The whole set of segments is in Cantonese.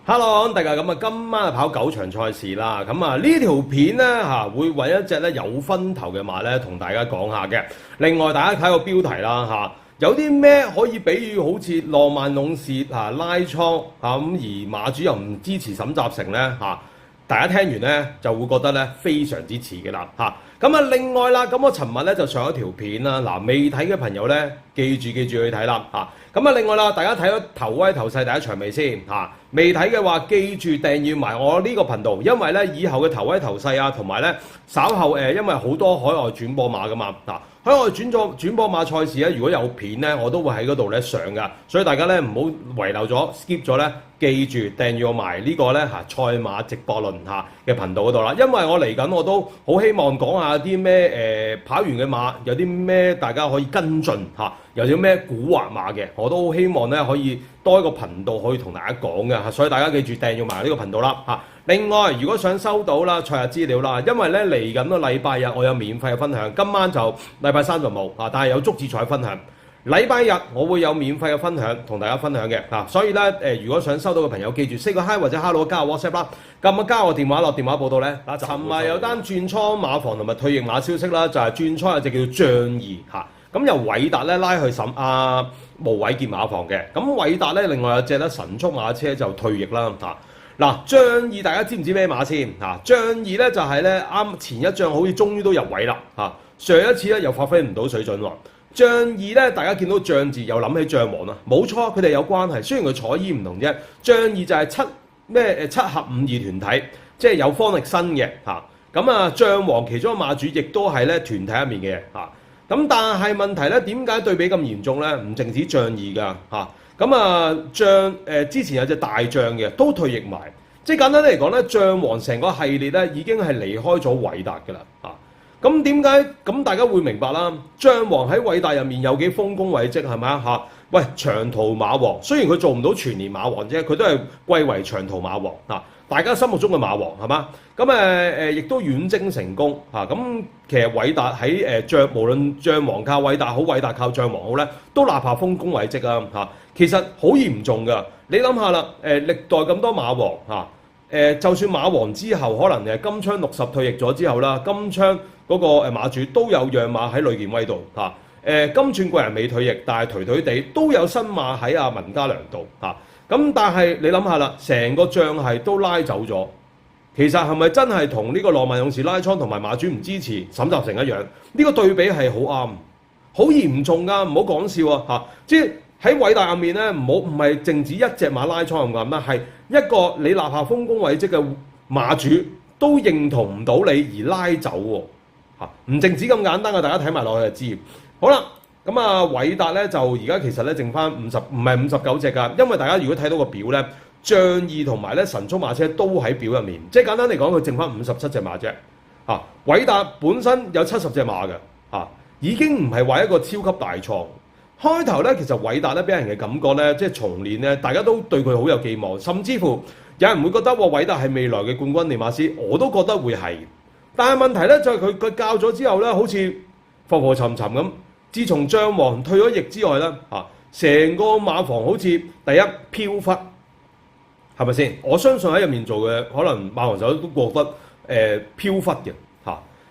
Hello，大家咁啊，今晚啊跑9場賽事啦，咁啊呢條片咧會揾一隻咧有分頭嘅馬咧同大家講下嘅。另外大家睇個標題啦有啲咩可以比喻好似浪漫勇士拉倉咁，而馬主又唔支持沈集成咧大家聽完咧就會覺得咧非常之似嘅啦咁啊另外啦，咁我尋日咧就上一條片啦，未睇嘅朋友咧記住去睇啦咁啊另外啦，大家睇咗頭威頭勢第一場未先未睇嘅話，記住訂閱埋我呢個頻道，因為咧以後嘅頭威頭勢同埋咧稍後因為好多海外轉播馬噶嘛海外轉播馬賽事咧，如果有片咧，我都會喺嗰度咧上噶，所以大家咧唔好遺漏咗 skip 咗咧，記住訂閱我埋呢個咧賽馬直播論嘅頻道嗰度啦，因為我嚟緊我都好希望講下啲咩跑完嘅馬有啲咩大家可以跟進有啲咩古惑馬嘅，我都好希望咧可以多一個頻道可以同大家講嘅，所以大家記住訂閱埋呢個頻道啦另外，如果想收到啦賽日資料啦，因為咧嚟緊個禮拜日我有免費嘅分享，今晚就禮拜三就冇但係有足智賽分享。禮拜日我會有免費嘅分享同大家分享嘅所以咧如果想收到嘅朋友，記住 say 個 hi 或者 hello 加我 WhatsApp 啦，咁加我電話落電話報道咧。尋日有單轉倉馬房同埋退役馬消息啦，就係轉倉有隻叫仗義咁由偉達咧拉去審毛偉傑馬房嘅，咁偉達咧另外有隻咧神速馬車就退役啦仗義大家知唔知咩馬先仗義咧就係咧啱前一仗好似終於都入位啦上一次咧又發揮唔到水準喎。仗義咧大家見到仗字又諗起將王啦，冇錯，佢哋有關係，雖然佢彩衣唔同啫。仗義就係七合五二團體，即係有方力申嘅咁將王其中一個馬主亦都係咧團體入面嘅咁但係問題咧點解對比咁嚴重咧？唔淨止仗義㗎之前有隻大將嘅都退役埋，即係簡單啲嚟講咧，將王成個系列咧已經係離開咗偉達㗎啦咁點解咁大家會明白啦？將王喺偉達入面有幾豐功偉績係咪喂，長途馬王雖然佢做唔到全年馬王啫，佢都係貴為長途馬王大家心目中嘅馬王係嘛？咁亦都遠征成功咁其實偉達喺無論將王靠偉達好，偉達靠將王好咧，都立下豐功偉績其實好嚴重㗎。你諗下啦，歷代咁多馬王就算馬王之後可能金槍60退役咗之後啦，金槍嗰個馬主都有讓馬喺呂健威度金鑽貴人未退役，但係頹地都有新馬喺文家良度咁但係你諗下啦，成個將係都拉走咗，其實係咪真係同呢個浪漫勇士拉倉同埋馬主唔支持沈集成一樣？呢個對比係好啱，好嚴重㗎，唔好講笑即係喺偉達入面咧，唔係淨止一隻馬拉倉咁簡單，係一個你立下豐功偉績嘅馬主都認同唔到你而拉走唔淨止咁簡單嘅，大家睇埋落去就知。好啦。咁偉達咧就而家其實咧剩翻唔係59隻㗎，因為大家如果睇到個表咧，仗義同埋咧神速馬車都喺表入面，即係簡單嚟講，佢剩翻57隻馬啫偉達本身有70隻馬嘅已經唔係話一個超級大創。開頭咧其實偉達咧俾人嘅感覺咧，即係重練咧，大家都對佢好有寄望，甚至乎有人會覺得偉達係未來嘅冠軍練馬師，我都覺得會係。但係問題咧就係佢教咗之後咧，好似浮浮沉沉咁。自從將王退咗役之外咧，成個馬房好似第一飄忽，係咪先？我相信喺入面做嘅可能馬房手都覺得飄忽嘅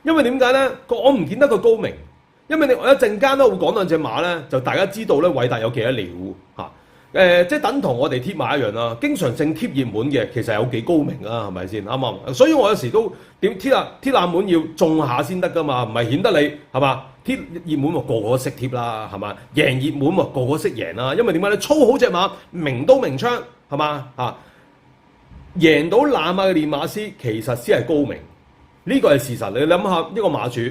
因為點解咧？我唔見得佢高明，因為我一陣間都會講兩隻馬咧，就大家知道咧偉達有幾多料即係等同我哋貼馬一樣啦，經常性貼熱門嘅其實有幾高明啊，係咪先？啱唔啱？所以我有時都點貼冷門要中下先得㗎嘛，唔係顯得你係嘛？貼熱門個個識貼啦，係嘛？贏熱門個個識贏啦，因為點解咧？操好隻馬，明刀明槍，係嘛？贏到冷馬嘅練馬師，其實先係高明，呢個係事實。你諗下，一個馬主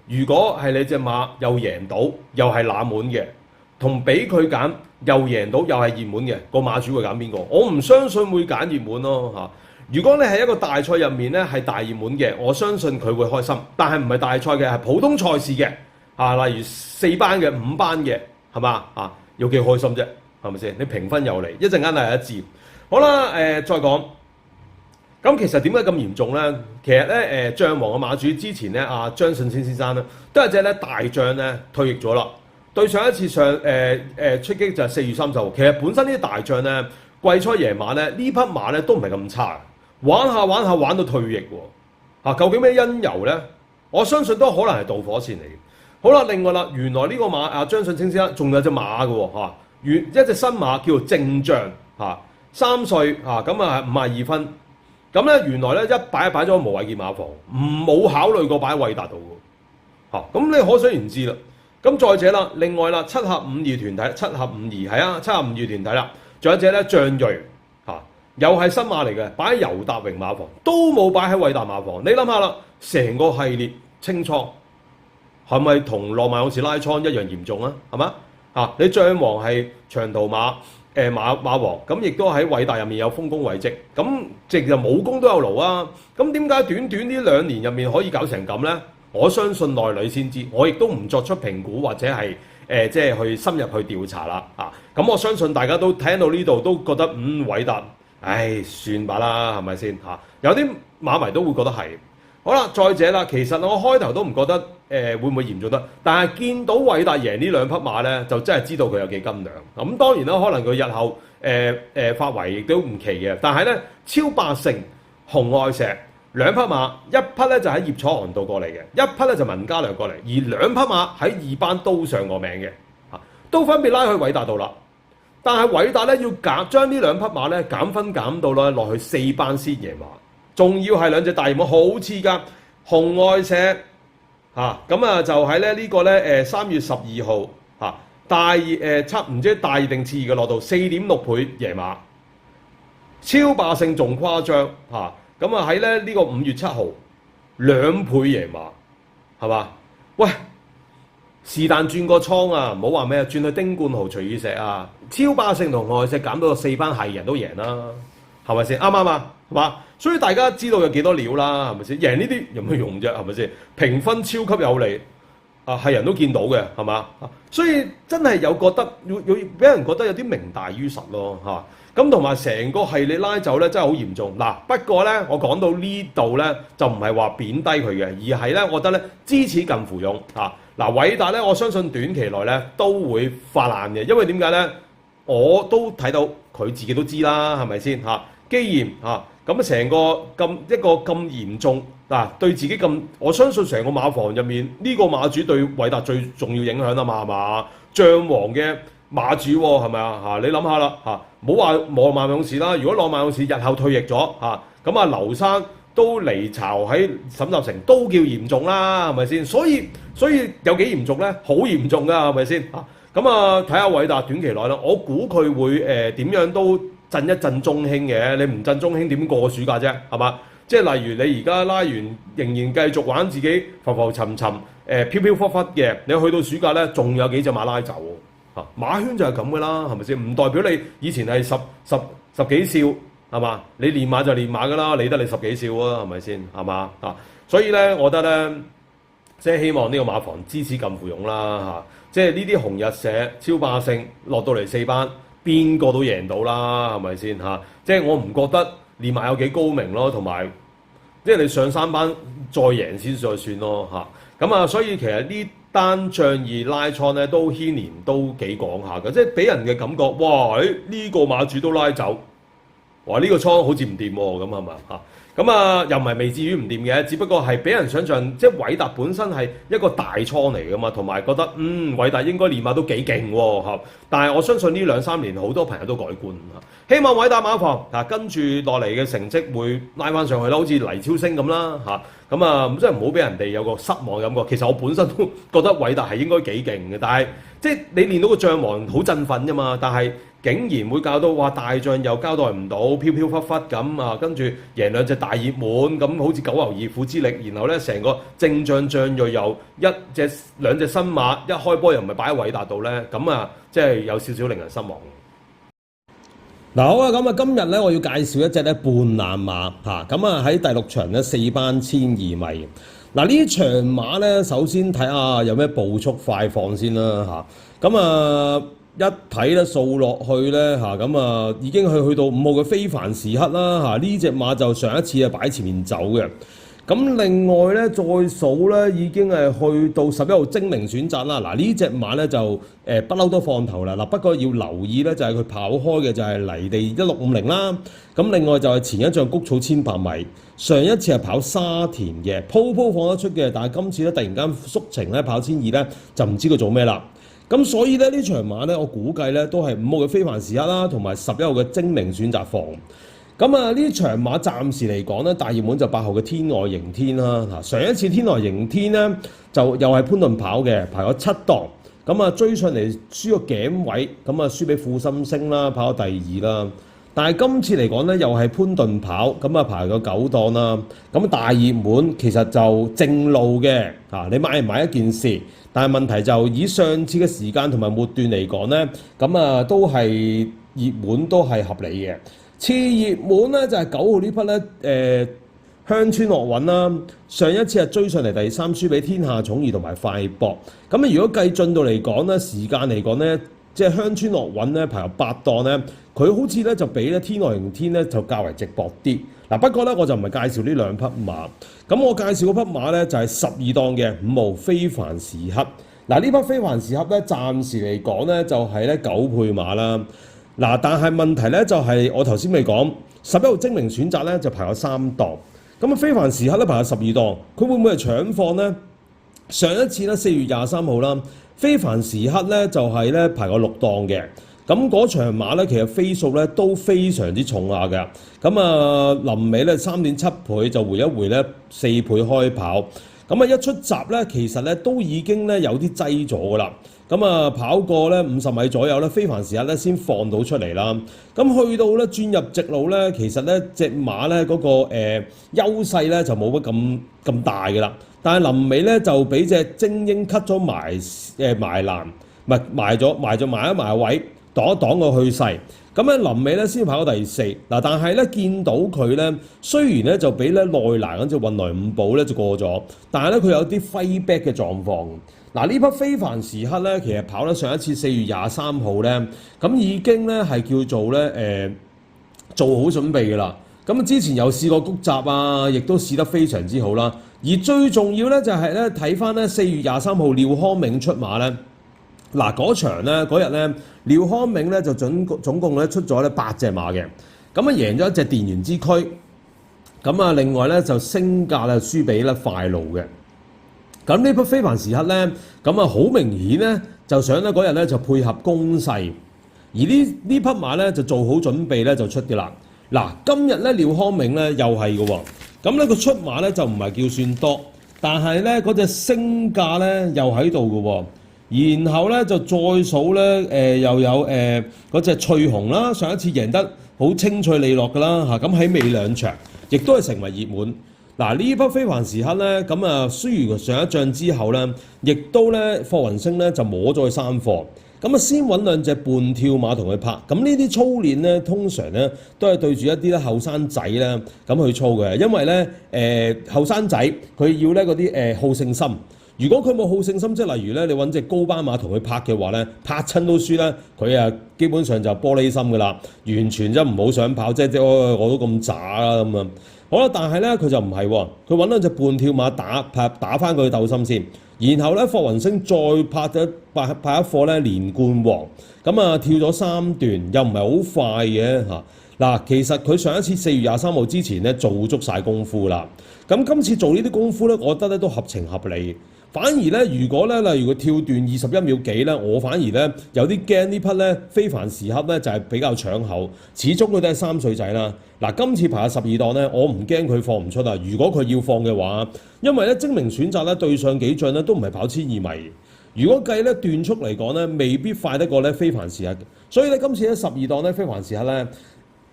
如果係你隻馬又贏到，又係冷門嘅，同俾佢揀又贏到又係熱門嘅，個馬主會揀邊個？我唔相信會揀熱門咯如果你係一個大賽入面咧係大熱門嘅，我相信佢會開心。但係唔係大賽嘅，係普通賽事嘅例如4班嘅、5班嘅，係嘛有幾開心啫？係咪先？你評分又嚟，一陣間係一致。好啦，再講。咁其實點解咁嚴重咧？其實咧將王嘅馬主之前咧張信先生咧都係隻咧大將咧退役咗啦。對上一次出擊就係4月30號。其實本身呢啲大將咧季初贏馬咧，呢匹馬咧都唔係咁差，玩下玩到退役喎。究竟咩因由咧？我相信都可能係導火線嚟嘅。好啦，另外啦，原來呢個馬張信清先生仲有隻馬嘅喎，一隻新馬叫做正將3歲咁啊52分。咁咧原來咧一擺咗無畏傑馬房，冇考慮過擺喺韋達度喎。咁你可想而知啦。咁再者啦，另外啦，7合52團體，7合52係啊，7合52團體啦，仲有一隻咧象銳又係新馬嚟嘅，擺喺尤達榮馬房，都冇擺喺韋達馬房。你諗下啦，成個系列清倉係咪同浪漫勇士拉倉一樣嚴重啊？係嘛？你將王係長途馬馬王，咁亦都喺韋達入面有豐功偉績，咁即係武功都有勞啊。咁點解短呢2年入面可以搞成咁咧？我相信內裏先知，我亦都唔作出評估或者係即係去深入去調查啦。咁我相信大家都聽到呢度都覺得韋達，算吧啦，係咪先？有啲馬迷都會覺得係。好啦，再者啦，其實我開頭都唔覺得會唔會嚴重得，但係見到韋達贏呢2匹馬咧，就真係知道佢有幾斤兩。咁當然啦，可能佢日後發圍亦都唔奇嘅。但係咧，超霸勝、紅愛石2匹馬，一匹咧就喺葉楚航道過嚟嘅，一匹咧就文家良過嚟，而2匹馬喺2班都上過名嘅，都分別拉去韋達度啦。但係韋達咧要將呢2匹馬咧減分減到咧落去4班先贏馬。仲要係2隻大熱門，好似㗎紅愛石咁就喺咧呢個咧3月12號大熱唔知大熱定次熱嘅落到4.6倍贏馬，超霸勝仲誇張咁喺咧呢個5月7號2倍贏馬係嘛？喂，是但轉個倉唔好話咩轉去丁冠豪、徐以石超霸勝同紅愛石減到4班係人都贏啦，係咪先？啱唔啱啊？係嘛？所以大家知道有幾多料啦，係咪先？贏呢啲有咩用啫？係咪先？評分超級有利，係人都見到嘅，係嘛？所以真係有覺得要俾人覺得有啲名大於實咯，咁同埋成個系列拉走咧，真係好嚴重。不過咧，我講到呢度咧，就唔係話貶低佢嘅，而係咧，我覺得咧，知恥近乎勇韋達咧，我相信短期內咧都會發爛嘅，因為點解咧？我都睇到佢自己都知啦，係咪先？既然咁成個一個咁嚴重對自己咁，我相信成個馬房入面呢個馬主對韋達最重要影響啊嘛，係嘛？將王嘅馬主係咪啊？你諗下啦唔好話浪漫勇士啦，如果浪漫勇士日後退役咗咁劉生都離巢喺沈集成都叫嚴重啦，係咪先？所以有幾嚴重咧？好嚴重㗎，係咪先？咁睇下韋達短期內啦，我估佢會點樣都震一震中興嘅，你唔震中興點過個暑假啫？係嘛？即係例如你而家拉完，仍然繼續玩自己浮浮沉沉飄飄忽忽嘅，你去到暑假咧，仲有幾隻馬拉走馬圈就係咁嘅啦，係咪先？唔代表你以前係十幾少係嘛？你練馬就練馬㗎啦，理得你10幾少啊？係咪先？係嘛？所以咧，我覺得咧，即係希望呢個馬房知恥近乎勇啦即係呢啲紅日社超霸勝落到嚟4班。邊個都贏到啦，係咪先即係我唔覺得練馬有幾高明咯，同埋即係你上3班再贏先再算咯咁所以其實呢單仗義拉倉咧都牽連都幾廣下嘅，即係俾人嘅感覺，哇！呢個馬主都拉走，哇！呢個倉好似唔掂喎，咁係嘛又唔係未至於唔掂嘅，只不過係俾人想象，即係韋達本身係一個大倉嚟㗎嘛，同埋覺得韋達應該練馬都幾勁喎但係我相信呢2-3年好多朋友都改觀希望韋達馬房跟住落嚟嘅成績會拉翻上去啦，好似黎超星咁啦咁即係唔好俾人哋有個失望感覺。其實我本身都覺得韋達係應該幾勁嘅，但係即係你練到個將王好振奮啫嘛，但係竟然會搞到話大將又交代唔到，飄飄忽忽咁跟住贏2隻大熱門咁，好似九牛二虎之力，然後咧成個正將將銳又2隻新馬一開波又唔係擺喺韋達度咧，咁即係有少少令人失望。好啊，咁今日咧我要介紹一隻咧半冷馬咁喺第6場咧4班1200米。呢場馬咧首先睇下有咩步速快放先啦一睇咧掃落去咧已經去到5號嘅非凡時刻啦呢隻馬就上一次擺前面走嘅，咁另外咧，再數咧，已經係去到11號精明選擇啦。嗱，呢隻馬咧就不嬲都放頭啦。嗱，不過要留意咧，就係佢跑開嘅就係泥地1650啦。咁另外就係前一仗谷草1800米，上一次係跑沙田嘅，鋪放得出嘅，但係今次咧突然間縮程咧跑1200咧，就唔知佢做咩啦。咁所以咧呢場馬咧，我估計咧都係5號嘅非凡時刻啦，同埋11號嘅精明選擇放。咁啊，呢場馬暫時嚟講咧，大熱門就8號嘅天外迎天啦。上一次天外迎天咧，就又係潘頓跑嘅，排咗7檔。咁啊，追上嚟輸個頸位，咁啊輸俾富心星啦，跑咗第2啦。但係今次嚟講咧，又係潘頓跑，咁啊排個9檔啦。咁大熱門其實就正路嘅，你買唔買一件事，但係問題就以上次嘅時間同埋末段嚟講咧，咁啊都係熱門都係合理嘅。次熱門咧就係9號呢匹咧，鄉村樂韻啦。上一次係追上嚟第3，輸俾天下寵兒同埋快博。咁啊，如果計進度嚟講咧，時間嚟講咧，即係鄉村樂韻咧排入8檔咧，佢好似咧就比咧天外迎天咧就較為直薄啲。嗱，不過咧我就唔係介紹呢兩匹馬，咁我介紹嗰匹馬咧就係12檔嘅5號非凡時刻。嗱，呢匹非凡時刻咧暫時嚟講咧就係咧9配馬啦。嗱，但係問題咧就係我頭先未講11號精明選擇咧就排咗3檔，咁啊非凡時刻咧排咗12檔，佢會唔會係搶放咧？上一次咧4月23號啦，非凡時刻咧就係咧排過6檔嘅，咁嗰場馬咧其實飛數咧都非常之重下嘅，咁啊臨尾咧3.7倍就回一回咧4倍開跑，咁啊一出閘咧其實咧都已經咧有啲擠咗噶啦。咁啊跑過咧50米左右咧，非凡時刻咧先放到出嚟啦。咁去到咧轉入直路咧，其實咧隻馬咧嗰個優勢咧就冇乜咁大嘅啦。但係臨尾咧就俾隻精英 cut 咗埋欄，唔係埋位，擋一擋個去勢。咁咧臨尾咧先跑到第4。嗱，但係咧見到佢咧，雖然咧就俾咧內欄嗰隻運來5寶咧就過咗，但係咧佢有啲揮 back 嘅狀況。嗱，呢匹非凡時刻咧，其實跑得上一次4月23號咧，咁已經咧係叫做咧做好準備嘅啦。咁之前有試過谷閘啊，亦都試得非常之好啦。而最重要咧就係咧睇翻咧4月23號廖康銘出馬咧，嗱嗰場咧嗰日咧廖康銘咧就總共咧出咗咧8隻馬嘅，咁啊贏咗一隻電源之駒，咁啊另外咧就升價咧輸俾咧快路嘅。咁呢匹非凡時刻咧，咁啊好明顯咧，就想咧嗰日咧就配合攻勢，而呢匹馬咧就做好準備咧就出嘅啦。嗱，今日咧廖康銘咧又係嘅喎，咁咧佢出馬咧就唔係叫算多，但係咧嗰隻升價咧又喺度嘅喎，然後咧就再數咧又有嗰隻翠紅啦，上一次贏得好清脆利落嘅啦嚇，咁喺尾2場亦都係成為熱門。嗱，呢匹非凡時刻咧，咁啊輸完上一仗之後咧，亦都咧霍雲星咧就摸咗去3貨，咁啊先揾2隻半跳馬同佢拍，咁呢啲操練咧通常咧都係對住一啲咧後生仔咧咁去操嘅，因為咧後生仔佢要咧嗰啲好勝心，如果佢冇好勝心，即係例如咧你揾隻高班馬同佢拍嘅話咧，拍親都輸咧，佢啊基本上就玻璃心㗎啦，完全就唔好想跑，即係我都咁渣啦咁啊！好啦，但係咧佢就唔係喎，佢揾2隻半跳馬打翻佢鬥心先，然後咧霍雲星再拍一課咧連冠王，咁啊跳咗3段，又唔係好快嘅嚇。嗱，其實佢上一次4月23號之前咧做足晒功夫啦，咁今次做呢啲功夫咧，我覺得咧都合情合理。反而咧，如果咧例如佢跳段21秒幾咧，我反而咧有啲驚呢匹咧非凡時刻咧就係比較搶口，始終佢都係3歲仔啦。嗱，今次排下12檔咧，我唔驚佢放唔出啊。如果佢要放嘅話，因為咧精明選擇咧對上幾仗咧都唔係跑1200米，如果計咧段速嚟講咧，未必快得過咧非凡時刻。所以咧今次咧12檔咧非凡時刻咧，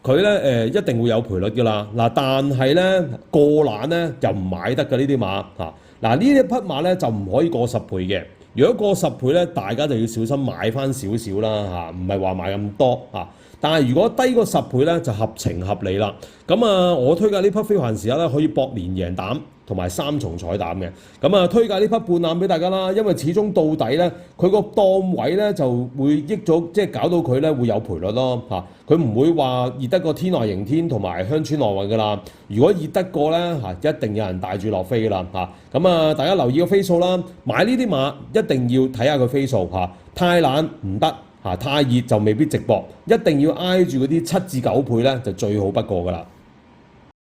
佢咧一定會有賠率㗎啦。嗱，但係咧過欄咧又唔買得㗎呢啲馬嚇。嗱，呢一匹馬咧就唔可以過10倍嘅，如果過10倍咧，大家就要小心買翻少少啦嚇，唔係話買咁多嚇。但係如果低過10倍咧，就合情合理啦。咁啊，我推介呢匹非凡時刻咧可以搏連贏膽，同埋3重彩膽嘅。咁啊，推介呢匹半膽俾大家啦，因為始終到底咧，佢個檔位咧就會益咗，即係搞到佢咧會有賠率咯嚇。佢唔會話熱得過天外迎天同埋鄉村內運噶啦。如果熱得過咧嚇，一定有人帶住落飛噶啦嚇。咁啊，大家留意個飛數啦，買呢啲馬一定要睇下佢飛數嚇，太懶唔得。太熱就未必值博，一定要挨住嗰啲7至9倍咧，就最好不過噶啦。